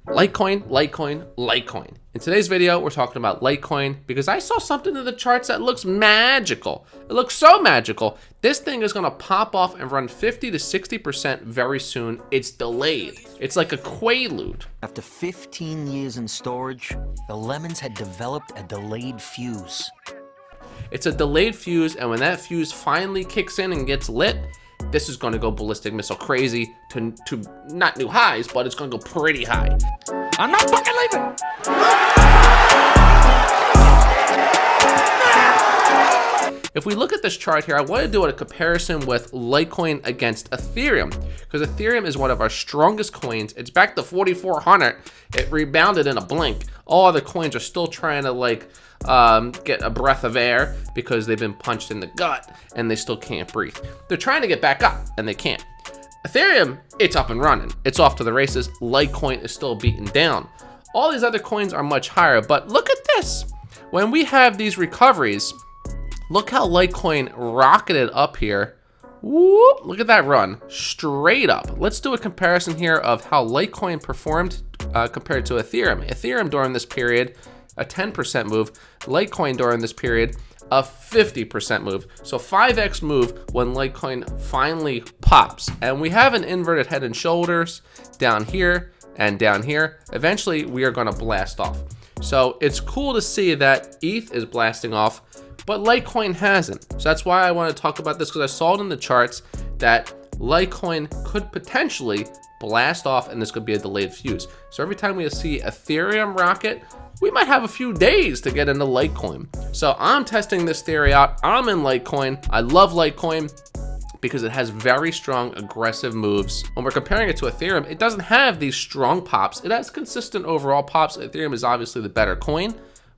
Litecoin, Litecoin, Litecoin. In today's video, we're talking about Litecoin because I saw something in the charts that looks magical. It looks so magical. This thing is gonna pop off and run 50 to 60% very soon. It's delayed. It's like a quaalude. After 15 years in storage, the lemons had developed a delayed fuse. It's a delayed fuse, and when that fuse finally kicks in and gets lit, this is gonna go ballistic missile crazy to not new highs, but it's gonna go pretty high. I'm not fucking leaving! If we look at this chart here, I want to do a comparison with Litecoin against Ethereum, because Ethereum is one of our strongest coins. It's back to 4,400. It rebounded in a blink. All other coins are still trying to get a breath of air because they've been punched in the gut and they still can't breathe. They're trying to get back up and they can't. Ethereum, it's up and running. It's off to the races. Litecoin is still beaten down. All these other coins are much higher, but look at this. When we have these recoveries, look how Litecoin rocketed up here. Whoop, look at that run, straight up. Let's do a comparison here of how Litecoin performed compared to Ethereum. Ethereum during this period, a 10% move. Litecoin during this period, a 50% move. So 5x move when Litecoin finally pops. And we have an inverted head and shoulders down here and down here. Eventually, we are gonna blast off. So it's cool to see that ETH is blasting off, but Litecoin hasn't. So that's why I want to talk about this, because I saw it in the charts that Litecoin could potentially blast off and this could be a delayed fuse. So every time we see Ethereum rocket, we might have a few days to get into Litecoin. So I'm testing this theory out. I'm in Litecoin. I love Litecoin because it has very strong aggressive moves. When we're comparing it to Ethereum, it doesn't have these strong pops. It has consistent overall pops. Ethereum is obviously the better coin,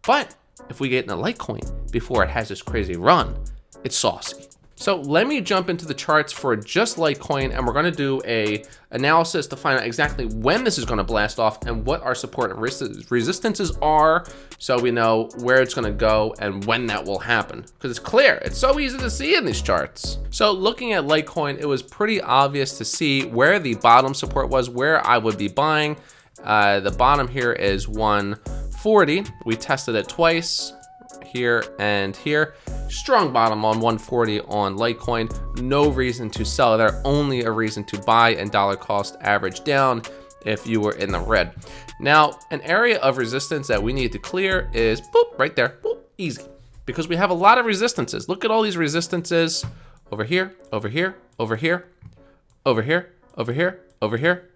but if we get into Litecoin before it has this crazy run, it's saucy. So let me jump into the charts for just Litecoin, and we're gonna do a analysis to find out exactly when this is gonna blast off and what our support and resistances are, so we know where it's gonna go and when that will happen. Because it's clear, it's so easy to see in these charts. So looking at Litecoin, it was pretty obvious to see where the bottom support was, where I would be buying. The bottom here is 140. We tested it twice, here and here. Strong bottom on 140 on Litecoin. No reason to sell there, only a reason to buy, and dollar cost average down if you were in the red. Now, an area of resistance that we need to clear is boop, right there, boop, easy. Because we have a lot of resistances. Look at all these resistances over here, over here, over here, over here, over here, over here,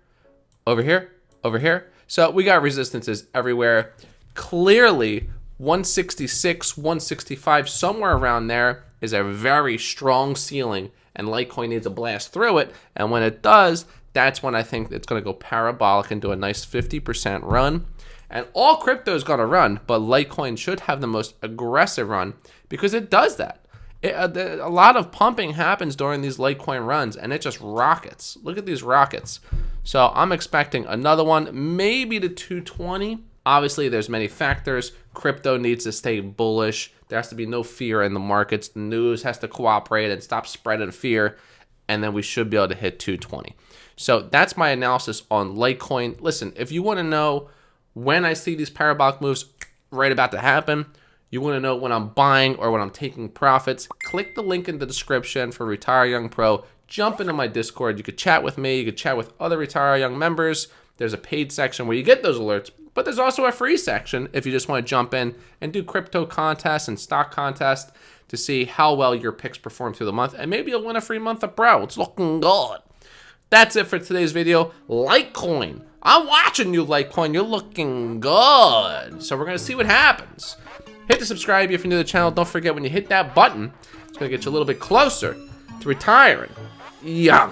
over here, over here. So we got resistances everywhere. Clearly, 166, 165, somewhere around there is a very strong ceiling, and Litecoin needs a blast through it. And when it does, that's when I think it's going to go parabolic and do a nice 50% run. And all crypto is going to run, but Litecoin should have the most aggressive run because it does that. A lot of pumping happens during these Litecoin runs, and it just rockets. Look at these rockets. So I'm expecting another one, maybe to 220. Obviously, there's many factors. Crypto needs to stay bullish. There has to be no fear in the markets. The news has to cooperate and stop spreading fear, and then we should be able to hit 220. So that's my analysis on Litecoin. Listen, if you want to know when I see these parabolic moves right about to happen, you want to know when I'm buying or when I'm taking profits, click the link in the description for Retire Young Pro. Jump into my Discord. You could chat with me. You could chat with other Retire Young members. There's a paid section where you get those alerts, but there's also a free section if you just want to jump in and do crypto contests and stock contests to see how well your picks perform through the month, and maybe you'll win a free month of Bro. It's looking good. That's it for today's video. Litecoin. I'm watching you, Litecoin. You're looking good. So we're going to see what happens. Hit the subscribe if you're new to the channel. Don't forget, when you hit that button, it's going to get you a little bit closer to retiring young.